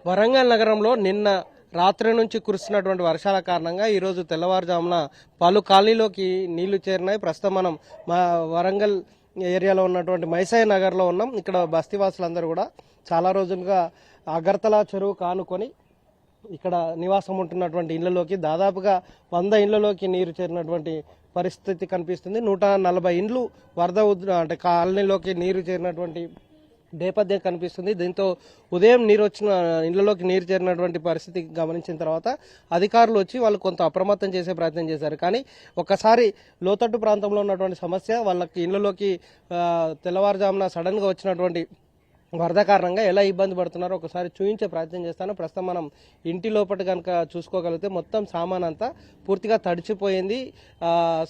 వరంగల్ నగరంలో నిన్న రాత్రి నుంచి కురుస్తున్నటువంటి వర్షాల కారణంగా ఈరోజు తెల్లవారుజామున పలు కాలనీలోకి నీళ్లు చేరినాయి. ప్రస్తుతం మనం మా వరంగల్ ఏరియాలో ఉన్నటువంటి మైసాయి నగర్లో ఉన్నాం. ఇక్కడ బస్తీవాసులందరూ కూడా చాలా రోజులుగా అగర్తల చెరువు కానుకొని ఇక్కడ నివాసం ఉంటున్నటువంటి ఇళ్లలోకి దాదాపుగా 100 ఇళ్లలోకి నీరు చేరినటువంటి పరిస్థితి కనిపిస్తుంది. 140 ఇండ్లు వరద అంటే కాలనీలోకి నీరు చేరినటువంటి నేపథ్యం కనిపిస్తుంది. దీంతో ఉదయం ఇళ్లలోకి నీరు చేరినటువంటి పరిస్థితి గమనించిన తర్వాత అధికారులు వచ్చి వాళ్ళు కొంత అప్రమత్తం చేసే ప్రయత్నం చేశారు. కానీ ఒక్కసారి లోతట్టు ప్రాంతంలో ఉన్నటువంటి సమస్య వాళ్ళకి ఇళ్లలోకి తెల్లవారుజామున సడన్ గా వచ్చినటువంటి వరద కారణంగా ఎలా ఇబ్బంది పడుతున్నారో ఒకసారి చూపించే ప్రయత్నం చేస్తాను. ప్రస్తుతం మనం ఇంటి లోపల కనుక చూసుకోగలిగితే మొత్తం సామాన్ అంతా పూర్తిగా తడిచిపోయింది.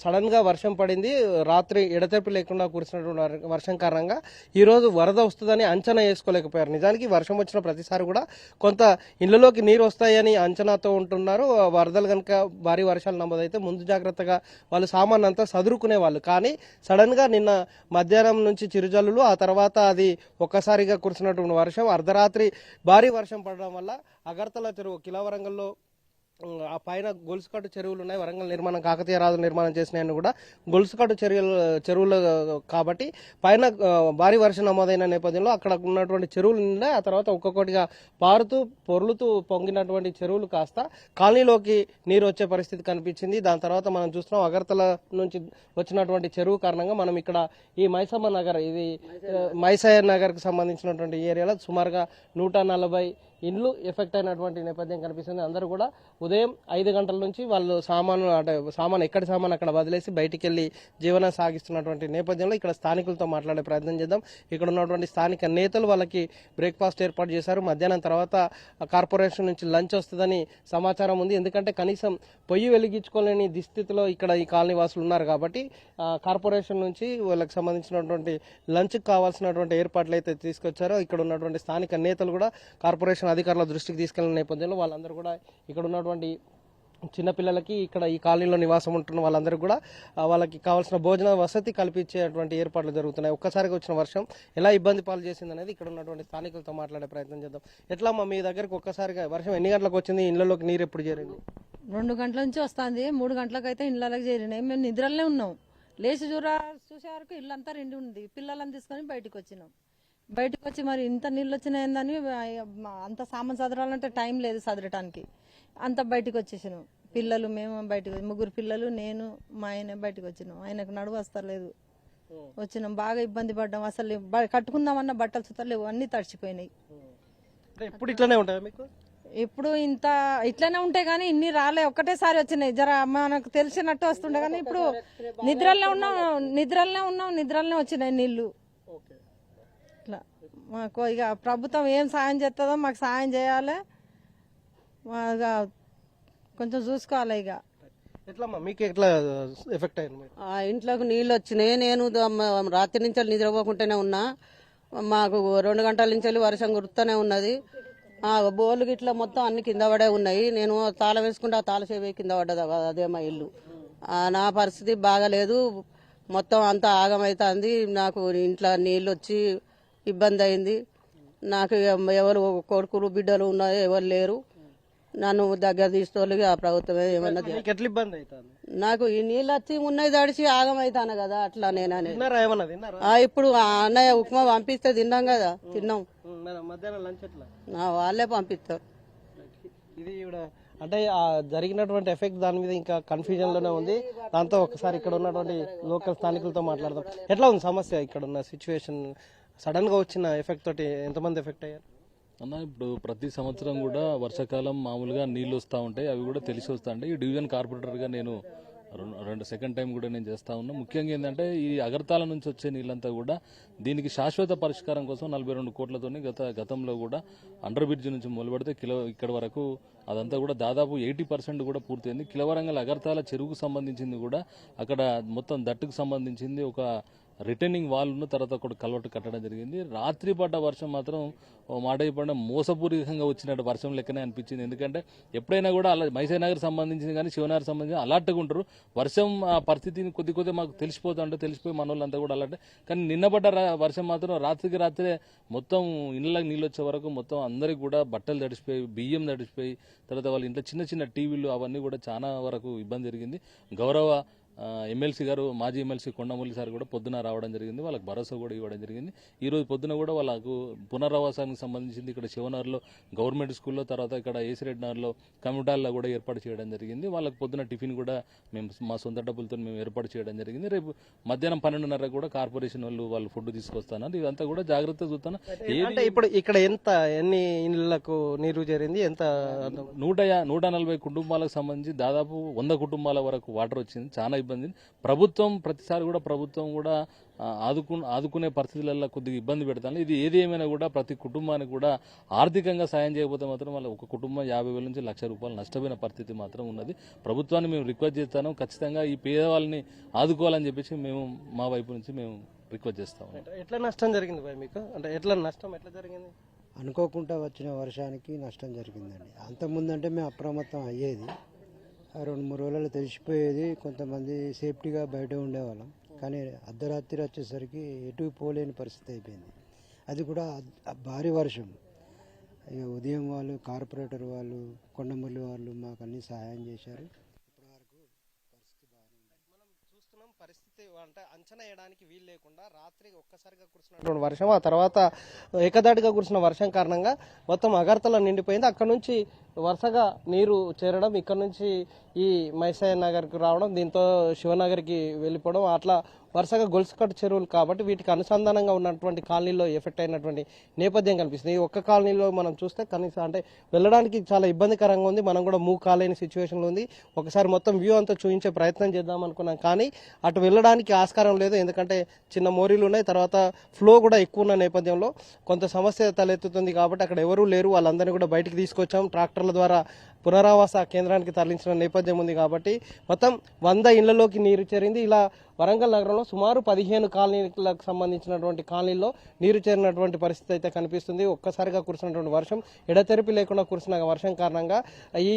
సడన్ గా వర్షం పడింది. రాత్రి ఎడతెరిపి లేకుండా కురిసినటువంటి వర్షం కారణంగా ఈ రోజు వరద వస్తుందని అంచనా వేసుకోలేకపోయారు. నిజానికి వర్షం వచ్చిన ప్రతిసారి కూడా కొంత ఇళ్లలోకి నీరు వస్తాయని అంచనాతో ఉంటున్నారు. వరదలు కనుక భారీ వర్షాలు నమోదైతే ముందు జాగ్రత్తగా వాళ్ళు సామాన్ అంతా సదురుకునే వాళ్ళు. కానీ సడన్ గా నిన్న మధ్యాహ్నం నుంచి చిరుజల్లులు, ఆ తర్వాత అది ఒక్కసారిగా కురిసినటువంటి వర్షం, అర్ధరాత్రి భారీ వర్షం పడడం వల్ల అగర్తల చెరువు కిలవరంగల్లో ఆ పైన గొలుసుకట్టు చెరువులు ఉన్నాయి. వరంగల్ నిర్మాణం కాకతీయ రాజు నిర్మాణం చేసినాయని కూడా గొలుసుకట్టు చెరువులు కాబట్టి పైన భారీ వర్షం నమోదైన నేపథ్యంలో అక్కడ ఉన్నటువంటి చెరువులు నిండా ఆ తర్వాత ఒక్కొక్కటిగా పారుతూ పొర్లుతూ పొంగినటువంటి చెరువులు కాస్త కాలనీలోకి నీరు వచ్చే పరిస్థితి కనిపించింది. దాని తర్వాత మనం చూస్తున్నాం అగర్తల నుంచి వచ్చినటువంటి చెరువు కారణంగా మనం ఇక్కడ ఈ మైసమ్మ నగర్, ఇది మైసాయ నగర్ కు సంబంధించినటువంటి ఏరియాలో సుమారుగా 140 ఇండ్లు ఎఫెక్ట్ అయినటువంటి నేపథ్యం కనిపిస్తుంది. అందరూ కూడా ఉదయం 5 గంటల నుంచి వాళ్ళు సామాను ఎక్కడి సామాను అక్కడ వదిలేసి బయటికి వెళ్లి జీవనం సాగిస్తున్నటువంటి నేపథ్యంలో ఇక్కడ స్థానికులతో మాట్లాడే ప్రయత్నం చేద్దాం. ఇక్కడ ఉన్నటువంటి స్థానిక నేతలు వాళ్ళకి బ్రేక్ఫాస్ట్ ఏర్పాటు చేశారు. మధ్యాహ్నం తర్వాత కార్పొరేషన్ నుంచి లంచ్ వస్తుందని సమాచారం ఉంది. ఎందుకంటే కనీసం పొయ్యి వెలిగించుకోలేని దుస్థితిలో ఇక్కడ ఈ కాలనీ వాసులు ఉన్నారు కాబట్టి కార్పొరేషన్ నుంచి వాళ్ళకి సంబంధించినటువంటి లంచ్కి కావాల్సినటువంటి ఏర్పాట్లు అయితే తీసుకొచ్చారో ఇక్కడ ఉన్నటువంటి స్థానిక నేతలు కూడా కార్పొరేషన్ అధికారుల దృష్టికి తీసుకెళ్లిన నేపథ్యంలో వాళ్ళందరూ కూడా ఇక్కడ ఉన్నటువంటి చిన్నపిల్లలకి, ఇక్కడ ఈ కాలనీలో నివాసం ఉంటున్న వాళ్ళందరూ కూడా వాళ్ళకి కావాల్సిన భోజన వసతి కల్పించేటువంటి ఏర్పాట్లు జరుగుతున్నాయి. ఒక్కసారిగా వచ్చిన వర్షం ఎలా ఇబ్బంది పాలు చేసింది అనేది ఇక్కడ ఉన్నటువంటి స్థానికులతో మాట్లాడే ప్రయత్నం చేద్దాం. ఎట్లా మీ దగ్గరకు ఒక్కసారిగా వర్షం ఎన్ని గంటలకు వచ్చింది? ఇళ్లలోకి నీరు ఎప్పుడు చేరింది? 2 గంటల నుంచి వస్తుంది. 3 గంటలకు అయితే ఇళ్ళకి చేరినాయి. మేము నిద్రలనే ఉన్నాం. లేచి చూసే వరకు ఇల్లంతా నిండి ఉంది. పిల్లలను తీసుకొని బయటకు వచ్చినాం. బయటకు వచ్చి మరి ఇంత నీళ్ళు వచ్చినాయిందని అంత సామాన్ సదరాలంటే టైం లేదు సదరటానికి. అంత బయటకు వచ్చేసినాం. పిల్లలు మేము బయటకు, 3 పిల్లలు, నేను, మా ఆయన బయటకు వచ్చినాం. ఆయనకు నడువు వస్తలేదు. వచ్చినాం, బాగా ఇబ్బంది పడ్డాం. అసలు కట్టుకుందామన్న బట్టలు సుతలేవు, అన్ని తడిచిపోయినాయి. ఇప్పుడు ఇట్లానే ఉంటాయి మీకు? ఇప్పుడు ఇట్లనే ఉంటాయి కానీ ఇన్ని రాలే, ఒక్కటేసారి వచ్చినాయి. జర మనకు తెలిసినట్టు వస్తుండే కానీ ఇప్పుడు నిద్రలనే వచ్చినాయి నీళ్లు. ఇట్లా మాకు ఇక ప్రభుత్వం ఏం సాయం చేస్తుందో మాకు సాయం చేయాలి, కొంచెం చూసుకోవాలి. ఇక మీకు ఎట్లా ఎఫెక్ట్ అయింది? ఇంట్లోకి నీళ్ళు వచ్చినాయి. నేను రాత్రి నుంచి నిద్రపోకుండానే ఉన్నా. మాకు 2 గంటల నుంచి వర్షం కురుస్తూనే ఉన్నది. బోర్లు గిట్ల మొత్తం అన్ని కింద పడే ఉన్నాయి. నేను తాళ వేసుకుంటే ఆ తాళ చేవి కింద పడ్డది. అదే మా ఇల్లు. నా పరిస్థితి బాగాలేదు. మొత్తం అంతా ఆగమైతుంది. నాకు ఇంట్లో నీళ్ళు వచ్చి ఇబ్బంది అయింది. నాకు ఎవరు కొడుకులు బిడ్డలు ఉన్నాయో ఎవరు లేరు. నన్ను దగ్గర తీసుకోవాలి ఆ ప్రభుత్వమే ఏమన్నా. నాకు ఈ నీళ్ళు వచ్చి ఉన్నాయి తడిచి ఆగమైతాను కదా, అట్లా నేననే. ఇప్పుడు అన్నయ్య ఉప్మా పంపిస్తే తిన్నాం కదా, తిన్నాం. వాళ్ళే పంపిస్తారు. ఇది అంటే జరిగినటువంటి ఎఫెక్ట్ దాని మీద ఇంకా కన్ఫ్యూజన్ లోనే ఉంది. దాంతో ఒకసారి ఇక్కడ ఉన్నటువంటి లోకల్ స్థానికులతో మాట్లాడదాం. ఎట్లా ఉంది సమస్య, ఇక్కడ ఉన్న సిచ్యువేషన్? సడన్ గా వచ్చిన ఎఫెక్ట్ తోటి ఎంతమంది ఎఫెక్ట్ అయ్యారు అన్న? ఇప్పుడు ప్రతి సంవత్సరం కూడా వర్షాకాలం మామూలుగా నీళ్లు వస్తూ ఉంటాయి, అవి కూడా తెలిసి వస్తూ ఉంటాయి. ఈ డివిజన్ కార్పొరేటర్గా నేను సెకండ్ టైం కూడా నేను చేస్తా ఉన్నా. ముఖ్యంగా ఏంటంటే ఈ అగర్తాల నుంచి వచ్చే నీళ్ళంతా కూడా దీనికి శాశ్వత పరిష్కారం కోసం 42 కోట్లతోని గతంలో కూడా అండర్ బ్రిడ్జ్ నుంచి మొదలుపెడితే ఇక్కడ వరకు అదంతా కూడా దాదాపు 80% కూడా పూర్తయింది. కిలవరంగల్ అగర్తాల చెరువుకు సంబంధించింది కూడా అక్కడ మొత్తం దట్టుకు సంబంధించింది ఒక రిటర్నింగ్ వాల్ ఉన్న తర్వాత ఒక కల్వర్ట్ కట్టడం జరిగింది. రాత్రి పడ్డ వర్షం మాత్రం ఓ మాట చెప్పండి మోసపూరితంగా వచ్చినట్టు వర్షం లెక్కనే అనిపించింది. ఎందుకంటే ఎప్పుడైనా కూడా అలా మైసయ్య నగర్ సంబంధించింది కానీ శివనగర్ సంబంధించి అలర్ట్గా ఉంటారు. వర్షం ఆ పరిస్థితిని కొద్ది మాకు తెలిసిపోయి మన వాళ్ళంతా కూడా అలర్ట్. కానీ నిన్న పడ్డ వర్షం మాత్రం రాత్రికి రాత్రే మొత్తం ఇళ్ళకి నీళ్ళు వచ్చే వరకు మొత్తం అందరికి కూడా బట్టలు తడిసిపోయి బియ్యం తడిసిపోయి తర్వాత వాళ్ళ ఇంట్లో చిన్న టీవీలు అవన్నీ కూడా చాలా వరకు ఇబ్బంది జరిగింది. గౌరవ ఎమ్మెల్సీ గారు మాజీ ఎమ్మెల్సీ కొండమూలి సార్ కూడా పొద్దున రావడం జరిగింది. వాళ్ళకి భరోసా కూడా ఇవ్వడం జరిగింది. ఈ రోజు పొద్దున కూడా వాళ్ళకు పునరావాసానికి సంబంధించింది ఇక్కడ శివనగర్లో గవర్నమెంట్ స్కూల్లో తర్వాత ఇక్కడ ఏసిరెడ్డి నగర్లో కమ్యూనిటాల్లో కూడా ఏర్పాటు చేయడం జరిగింది. వాళ్ళకి పొద్దున టిఫిన్ కూడా మేము మా సొంత డబ్బులతో మేము ఏర్పాటు చేయడం జరిగింది. రేపు మధ్యాహ్నం 12:30 కూడా కార్పొరేషన్ వాళ్ళు ఫుడ్ తీసుకొస్తున్నారు. ఇదంతా కూడా జాగ్రత్తగా చూస్తాను. అంటే ఇప్పుడు ఇక్కడ ఎన్ని ఇళ్లకు నీరు చేరింది? ఎంత 140 కుటుంబాలకు సంబంధించి దాదాపు 100 కుటుంబాల వరకు వాటర్ వచ్చింది. చాలా ఇబ్బంది. ప్రభుత్వం ప్రతిసారి కూడా ఆదుకునే పరిస్థితులలో కొద్దిగా ఇబ్బంది పెడతాను. ఇది ఏది ఏమైనా కూడా ప్రతి కుటుంబానికి కూడా ఆర్థికంగా సాయం చేయకపోతే మాత్రం వాళ్ళ ఒక కుటుంబం 50,000 నుంచి ₹1,00,000 నష్టపోయిన పరిస్థితి మాత్రం ఉన్నది. ప్రభుత్వాన్ని మేము రిక్వెస్ట్ చేస్తాను, ఖచ్చితంగా ఈ పేదవాళ్ళని ఆదుకోవాలని చెప్పేసి మేము మా వైపు నుంచి మేము రిక్వెస్ట్ చేస్తాము. ఎట్లా నష్టం జరిగింది భయ్ మీకు? అంటే నష్టం ఎట్లా జరిగింది? అనుకోకుండా వచ్చిన వర్షానికి నష్టం జరిగిందండి. అంతకుముందంటే మేము అప్రమత్తం అయ్యేది, 2-3 రోజులలో తెలిసిపోయేది. కొంతమంది సేఫ్టీగా బయట ఉండేవాళ్ళం. కానీ అర్ధరాత్రి వచ్చేసరికి ఎటు పోలేని పరిస్థితి అయిపోయింది. అది కూడా భారీ వర్షం. ఇక ఉదయం వాళ్ళు కార్పొరేటర్ వాళ్ళు కొండమల్లి వాళ్ళు మాకు అన్ని సహాయం చేశారు. పరిస్థితి అంటే అంచనా వేయడానికి వీలు లేకుండా రాత్రి ఒక్కసారిగా కురిసినటువంటి వర్షం, ఆ తర్వాత ఏకదాటిగా కురిసిన వర్షం కారణంగా మొత్తం అగర్తల నిండిపోయింది. అక్కడ నుంచి వరుసగా నీరు చేరడం, ఇక్కడ నుంచి ఈ మైసయ్య నగర్కి రావడం, దీంతో శివనగర్కి వెళ్ళిపోవడం, అట్లా వరుసగా గొలుసుకట్టు చెరువులు కాబట్టి వీటికి అనుసంధానంగా ఉన్నటువంటి కాలనీలో ఎఫెక్ట్ అయినటువంటి నేపథ్యం కనిపిస్తుంది. ఈ ఒక్క కాలనీలో మనం చూస్తే కనీసం అంటే వెళ్ళడానికి చాలా ఇబ్బందికరంగా ఉంది. మనం కూడా మూవ్ కాలేని సిచ్యువేషన్లో ఉంది. ఒకసారి మొత్తం వ్యూ అంతా చూపించే ప్రయత్నం చేద్దాం అనుకున్నాం, కానీ అటు వెళ్ళడానికి ఆస్కారం లేదు. ఎందుకంటే చిన్న మోరీలు ఉన్నాయి, తర్వాత ఫ్లో కూడా ఎక్కువ ఉన్న నేపథ్యంలో కొంత సమస్య తలెత్తుతుంది. కాబట్టి అక్కడ ఎవరూ లేరు, వాళ్ళందరినీ కూడా బయటికి తీసుకొచ్చాం. ట్రాక్టర్ల ద్వారా పునరావాస కేంద్రానికి తరలించిన నేపథ్యం ఉంది. కాబట్టి మొత్తం 100 ఇళ్లలోకి నీరు చేరింది. ఇలా వరంగల్ నగరంలో సుమారు 15 కాలనీలకు సంబంధించినటువంటి కాలనీల్లో నీరు చేరినటువంటి పరిస్థితి అయితే కనిపిస్తుంది. ఒక్కసారిగా కురిసినటువంటి వర్షం, ఎడతెరిపి లేకుండా కురిసిన వర్షం కారణంగా ఈ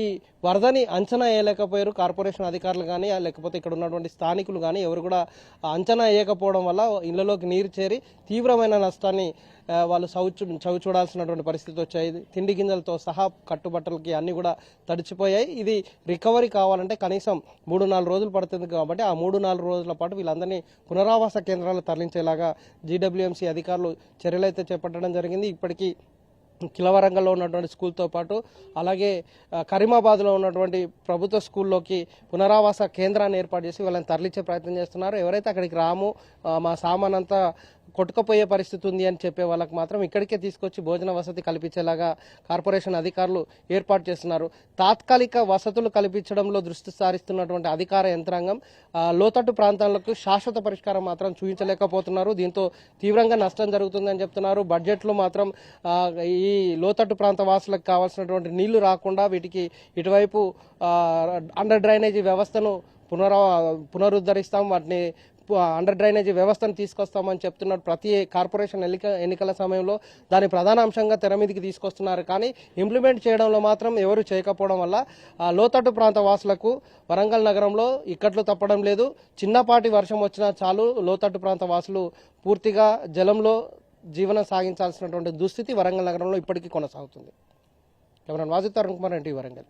వరదని అంచనా వేయలేకపోయారు కార్పొరేషన్ అధికారులు కానీ, లేకపోతే ఇక్కడ ఉన్నటువంటి స్థానికులు కానీ ఎవరు కూడా అంచనా వేయకపోవడం వల్ల ఇళ్లలోకి నీరు చేరి తీవ్రమైన నష్టాన్ని వాళ్ళు చవి చూడాల్సినటువంటి పరిస్థితి వచ్చాయి. తిండి గింజలతో సహా కట్టుబట్టలకి అన్ని కూడా తడిచిపోయాయి. ఇది రికవరీ కావాలంటే కనీసం 3-4 రోజులు పడుతుంది. కాబట్టి ఆ 3-4 రోజుల పాటు వీళ్ళందరినీ పునరావాస కేంద్రాలు తరలించేలాగా జీడబ్ల్యూఎంసీ అధికారులు చర్యలైతే చేపట్టడం జరిగింది. ఇప్పటికీ కిలవరంగల్లో ఉన్నటువంటి స్కూల్తో పాటు అలాగే కరీమాబాద్లో ఉన్నటువంటి ప్రభుత్వ స్కూల్లోకి పునరావాస కేంద్రాన్ని ఏర్పాటు చేసి వాళ్ళని తరలించే ప్రయత్నం చేస్తున్నారు. ఎవరైతే అక్కడికి మా సామాన్ అంతా కొట్టుకుపోయే పరిస్థితి ఉంది అని చెప్పే వాళ్ళకి మాత్రం ఇక్కడికే తీసుకొచ్చి భోజన వసతి కల్పించేలాగా కార్పొరేషన్ అధికారులు ఏర్పాటు చేస్తున్నారు. తాత్కాలిక వసతులు కల్పించడంలో దృష్టి సారిస్తున్నటువంటి అధికార యంత్రాంగం లోతట్టు ప్రాంతాలకు శాశ్వత పరిష్కారం మాత్రం చూపించలేకపోతున్నారు. దీంతో తీవ్రంగా నష్టం జరుగుతుందని చెప్తున్నారు. బడ్జెట్లో మాత్రం ఈ లోతట్టు ప్రాంత వాసులకు కావాల్సినటువంటి నీళ్లు రాకుండా వీటికి ఇటువైపు అండర్ డ్రైనేజీ వ్యవస్థను పునరుద్ధరిస్తాం, వాటిని అండర్ డ్రైనేజీ వ్యవస్థను తీసుకొస్తామని చెప్తున్నారు. ప్రతి కార్పొరేషన్ ఎన్నికల సమయంలో దాని ప్రధాన అంశంగా తెర మీదకి తీసుకొస్తున్నారు. కానీ ఇంప్లిమెంట్ చేయడంలో మాత్రం ఎవరు చేయకపోవడం వల్ల లోతట్టు ప్రాంత వాసులకు వరంగల్ నగరంలో ఇక్కట్లు తప్పడం లేదు. చిన్నపాటి వర్షం వచ్చినా చాలు లోతట్టు ప్రాంత వాసులు పూర్తిగా జలంలో జీవనం సాగించాల్సినటువంటి దుస్థితి వరంగల్ నగరంలో ఇప్పటికీ కొనసాగుతుంది. కెమెరామెన్ వాజిద్ తరుణ్ కుమార్, ఎన్టీవీ వరంగల్.